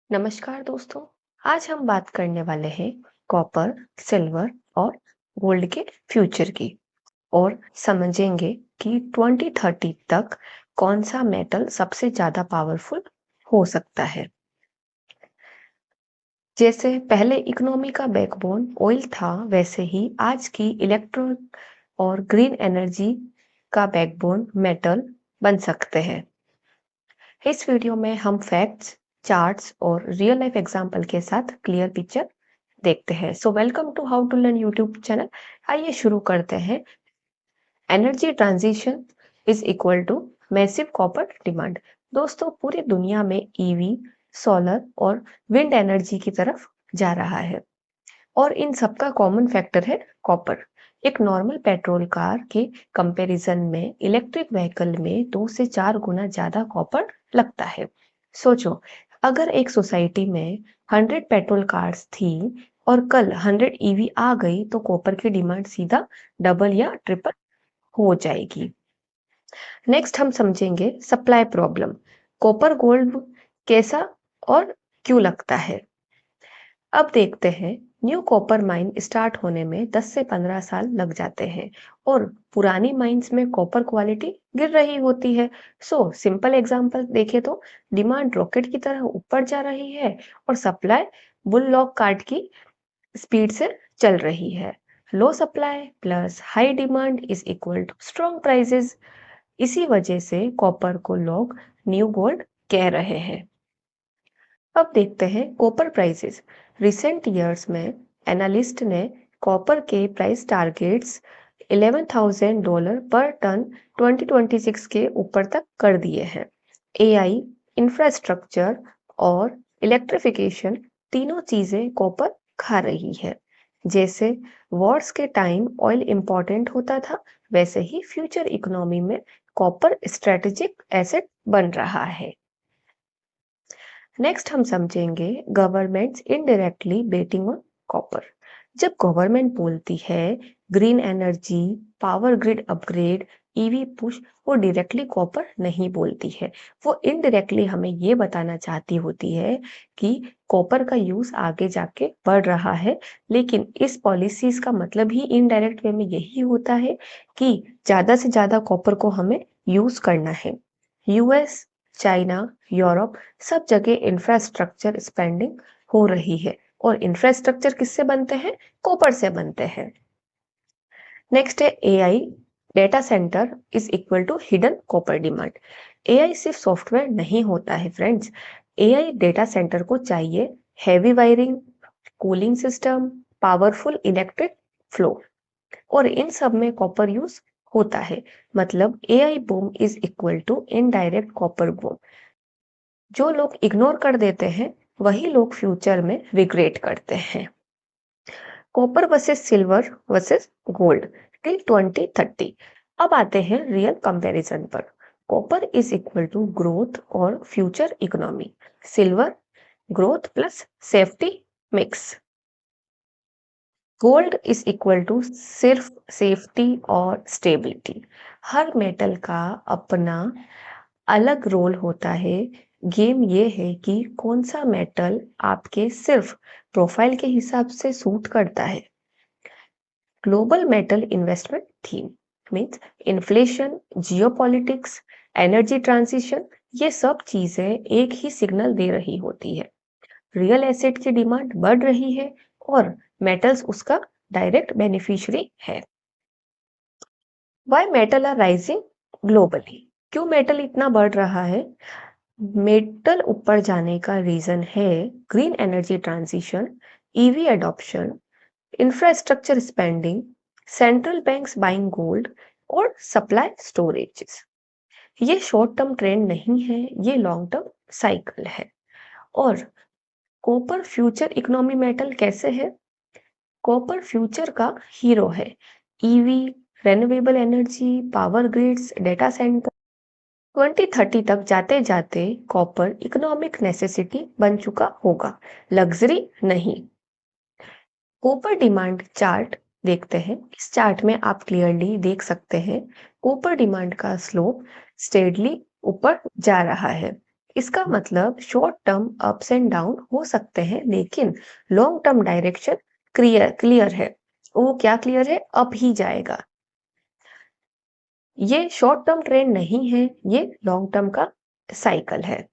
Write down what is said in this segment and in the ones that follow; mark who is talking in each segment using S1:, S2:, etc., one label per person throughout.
S1: नमस्कार दोस्तों। आज हम बात करने वाले हैं कॉपर, सिल्वर और गोल्ड के फ्यूचर की और समझेंगे कि 2030 तक कौन सा मेटल सबसे ज्यादा पावरफुल हो सकता है। जैसे पहले इकोनॉमी का बैकबोन ऑयल था, वैसे ही आज की इलेक्ट्रॉन और ग्रीन एनर्जी का बैकबोन मेटल बन सकते हैं। इस वीडियो में हम फैक्ट्स, चार्ट्स और रियल लाइफ एग्जांपल के साथ क्लियर पिक्चर देखते हैं। So welcome to How to Learn YouTube channel. आइए शुरू करते हैं। Energy transition is equal to massive copper demand. दोस्तों, पूरी दुनिया में ईवी, सोलर और विंड एनर्जी की तरफ जा रहा है और इन सबका कॉमन फैक्टर है कॉपर। एक नॉर्मल पेट्रोल कार के कंपैरिजन में इलेक्ट्रिक व्हीकल में 2 से 4 गुना ज्यादा कॉपर लगता है। सोचो, अगर एक सोसाइटी में 100 पेट्रोल कार्स थी और कल 100 ईवी आ गई तो कॉपर की डिमांड सीधा डबल या ट्रिपल हो जाएगी। नेक्स्ट हम समझेंगे सप्लाई प्रॉब्लम। कॉपर गोल्ड कैसा और क्यों लगता है। अब देखते हैं। न्यू कॉपर माइन स्टार्ट होने में 10 से 15 साल लग जाते हैं और पुरानी माइंस में कॉपर क्वालिटी गिर रही होती है। सो सिंपल एग्जांपल देखें तो डिमांड रॉकेट की तरह ऊपर जा रही है और सप्लाई बुल कार्ट की स्पीड से चल रही है। Low supply plus high demand is equal to strong prices. इसी वजह से कॉपर को लोग न्यू गोल्ड कह रहे हैं। अब देखते हैं कॉपर प्राइसेस। रिसेंट ईयर्स में एनालिस्ट ने कॉपर के प्राइस टारगेट्स $11,000 पर टन 2026 के ऊपर तक कर दिए हैं। एआई, इंफ्रास्ट्रक्चर और इलेक्ट्रिफिकेशन तीनों चीजें कॉपर खा रही है। जैसे वॉर्स के टाइम ऑयल इंपॉर्टेंट होता था, वैसे ही फ्यूचर इकोनॉमी में कॉपर स्ट्रेटेजिक एसेट बन रहा है। नेक्स्ट हम समझेंगे governments indirectly betting on copper. जब गवर्नमेंट बोलती है green energy, power grid upgrade, EV push, वो डायरेक्टली कॉपर नहीं बोलती है। वो इनडायरेक्टली हमें ये बताना चाहती होती है कि कॉपर का यूज आगे जाके बढ़ रहा है, लेकिन इस पॉलिसीज का मतलब ही इनडायरेक्ट वे में यही होता है कि ज्यादा से ज्यादा कॉपर को हमें यूज करना है। यूएस, चाइना, यूरोप, सब जगह इंफ्रास्ट्रक्चर स्पेंडिंग हो रही है और इंफ्रास्ट्रक्चर किससे बनते हैं? कॉपर से बनते हैं। नेक्स्ट है AI, data center is equal to hidden copper demand. AI सिर्फ सॉफ्टवेयर नहीं होता है फ्रेंड्स। एआई डेटा सेंटर को चाहिए heavy wiring, cooling system, powerful electric flow और इन सब में कॉपर यूज होता है। मतलब AI boom is equal to indirect copper boom. जो लोग इग्नोर कर देते हैं वही लोग फ्यूचर में रिग्रेट करते हैं। Copper versus silver versus gold till 2030। अब आते हैं रियल कंपैरिजन पर। Copper is equal to growth और future economy, silver growth plus safety mix, gold is equal to सिर्फ सेफ्टी और स्टेबिलिटी। हर मेटल का अपना अलग रोल होता है। गेम ये है कि कौन सा मेटल आपके सिर्फ प्रोफाइल के हिसाब से सूट करता है। Global metal investment theme means inflation, geopolitics, energy transition, ये सब चीजें एक ही सिग्नल दे रही होती है। रियल एसेट की डिमांड बढ़ रही है और मेटल्स उसका डायरेक्ट बेनिफिशियरी है। Why metal are rising globally. क्यों मेटल इतना बढ़ रहा है? मेटल ऊपर जाने का रीजन है green energy transition, EV adoption, infrastructure spending, central banks buying gold और सप्लाई स्टोरेजेस। ये शॉर्ट टर्म ट्रेंड नहीं है, ये लॉन्ग टर्म साइकिल है। और कॉपर फ्यूचर इकोनॉमी मेटल कैसे है? कॉपर फ्यूचर का हीरो है। EV, renewable energy, power grids, data centre. 2030 तक जाते जाते कॉपर इकोनॉमिक नेसेसिटी बन चुका होगा, लग्जरी नहीं। कॉपर डिमांड चार्ट देखते हैं। इस चार्ट में आप क्लियरली देख सकते हैं कॉपर डिमांड का स्लोप स्टेडली ऊपर जा रहा है। इसका मतलब short term ups and down हो सकते हैं, लेकिन long term direction clear clear है। वो क्या क्लियर है? अप ही जाएगा। ये शॉर्ट टर्म ट्रेंड नहीं है, ये लॉन्ग टर्म का साइकिल है।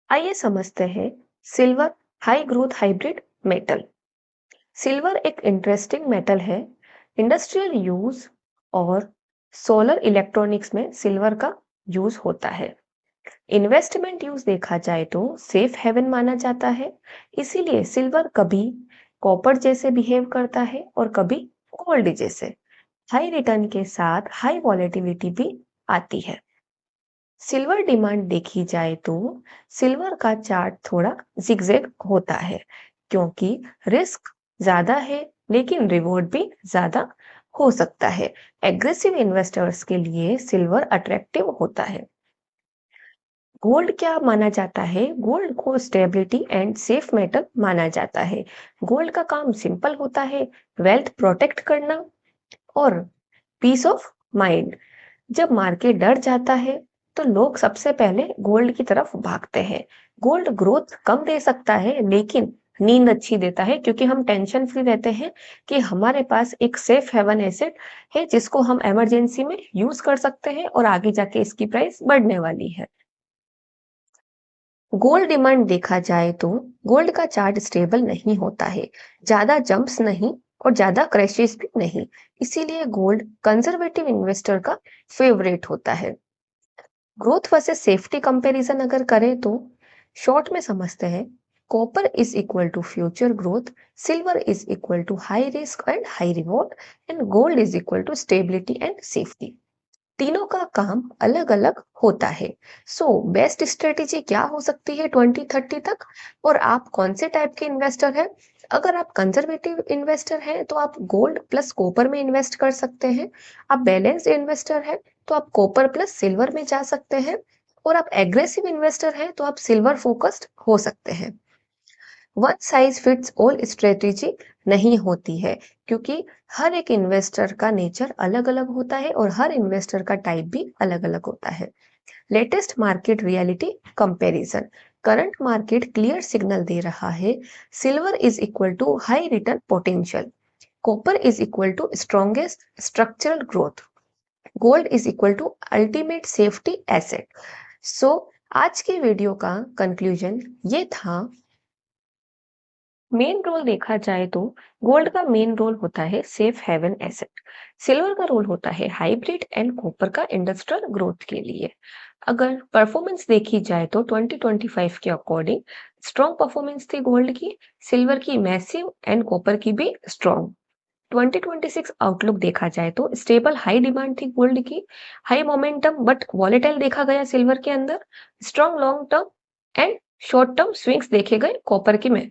S1: आइए समझते हैं silver high growth hybrid metal. Silver एक इंटरेस्टिंग मेटल है। इंडस्ट्रियल यूज और सोलर इलेक्ट्रॉनिक्स में सिल्वर का यूज होता है। इन्वेस्टमेंट यूज देखा जाए तो सेफ हेवन माना जाता है। इसीलिए सिल्वर कभी कॉपर जैसे बिहेव करता है और कभी गोल्ड जैसे। हाई रिटर्न के साथ हाई वॉलेटिलिटी भी आती है। सिल्वर डिमांड देखी जाए तो सिल्वर का चार्ट थोड़ा जिगजैग होता है, क्योंकि रिस्क ज्यादा है लेकिन रिवॉर्ड भी ज्यादा हो सकता है। एग्रेसिव इन्वेस्टर्स के लिए सिल्वर अट्रैक्टिव होता है। गोल्ड क्या माना जाता है? गोल्ड को स्टेबिलिटी एंड सेफ मेटल माना जाता है। गोल्ड का काम सिंपल होता है, वेल्थ प्रोटेक्ट करना और पीस ऑफ माइंड। जब मार्केट डर जाता है तो लोग सबसे पहले गोल्ड की तरफ भागते हैं। गोल्ड ग्रोथ कम दे सकता है लेकिन नींद अच्छी देता है, क्योंकि हम टेंशन फ्री रहते हैं कि हमारे पास एक सेफ हेवन एसेट है जिसको हम इमरजेंसी में यूज कर सकते हैं और आगे जाके इसकी प्राइस बढ़ने वाली है। गोल्ड डिमांड देखा जाए तो गोल्ड का चार्ट स्टेबल नहीं होता है, ज्यादा जंप्स नहीं और ज्यादा क्रैशेस भी नहीं। इसीलिए गोल्ड कंजर्वेटिव इन्वेस्टर का फेवरेट होता है। ग्रोथ वर्सेस सेफ्टी कंपैरिजन अगर करें तो शॉर्ट में समझते हैं। Copper is equal to future growth, silver is equal to high risk and high reward and gold is equal to stability and safety. तीनों का काम अलग अलग होता है। सो बेस्ट स्ट्रेटेजी क्या हो सकती है 2030 तक? और आप कौन से टाइप के इन्वेस्टर हैं? अगर आप कंजर्वेटिव इन्वेस्टर हैं तो आप गोल्ड प्लस कॉपर में इन्वेस्ट कर सकते हैं। आप बैलेंस्ड इन्वेस्टर हैं तो आप कॉपर प्लस सिल्वर में जा सकते हैं। और आप एग्रेसिव इन्वेस्टर हैं तो आप सिल्वर फोकस्ड हो सकते हैं। One size fits all strategy नहीं होती है, क्योंकि हर एक इन्वेस्टर का नेचर अलग अलग होता है और हर इन्वेस्टर का टाइप भी अलग अलग होता है। Latest market reality comparison. Current market clear signal दे रहा है। Silver is equal to high return potential, copper is equal to strongest structural growth, gold is equal to ultimate safety asset. So आज के वीडियो का conclusion ये था। Main role देखा जाए तो गोल्ड का मेन रोल होता है सेफ हेवन एसेट। सिल्वर का रोल होता है हाइब्रिड एंड कॉपर का इंडस्ट्रियल ग्रोथ के लिए। अगर परफॉर्मेंस देखी जाए तो 2025 के अकॉर्डिंग स्ट्रॉन्ग परफॉर्मेंस थी गोल्ड की, सिल्वर की मैसिव एंड कॉपर की भी स्ट्रॉन्ग। 2026 आउटलुक देखा जाए तो स्टेबल हाई डिमांड थी गोल्ड की, हाई मोमेंटम बट वॉलेटाइल देखा गया सिल्वर के अंदर, strong long term and short term swings देखे गए कॉपर के में।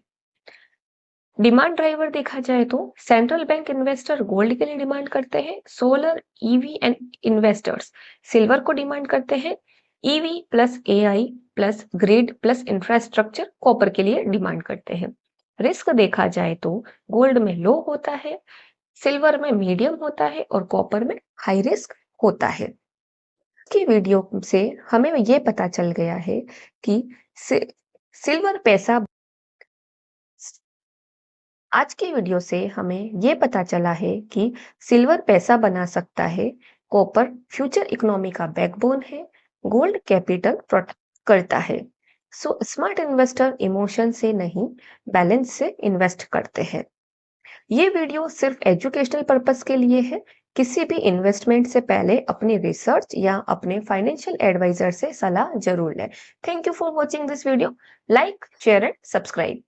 S1: डिमांड ड्राइवर देखा जाए तो सेंट्रल बैंक इन्वेस्टर गोल्ड के लिए डिमांड करते हैं, solar EV and investors silver को डिमांड करते हैं, EV plus AI plus grid plus infrastructure copper के लिए डिमांड करते हैं। रिस्क देखा जाए तो गोल्ड में लो होता है, सिल्वर में मीडियम होता है और कॉपर में हाई रिस्क होता है। की वीडियो से हमें ये पता चल गया है कि सिल्वर पैसा। आज की वीडियो से हमें ये पता चला है कि सिल्वर पैसा बना सकता है, कॉपर फ्यूचर इकोनॉमी का बैकबोन है, गोल्ड कैपिटल प्रोटेक्ट करता है। सो स्मार्ट इन्वेस्टर इमोशन से नहीं, बैलेंस से इन्वेस्ट करते हैं। ये वीडियो सिर्फ एजुकेशनल पर्पस के लिए है। किसी भी इन्वेस्टमेंट से पहले अपनी रिसर्च या अपने फाइनेंशियल एडवाइजर से सलाह जरूर लें। Thank you for watching this video. Like share and subscribe.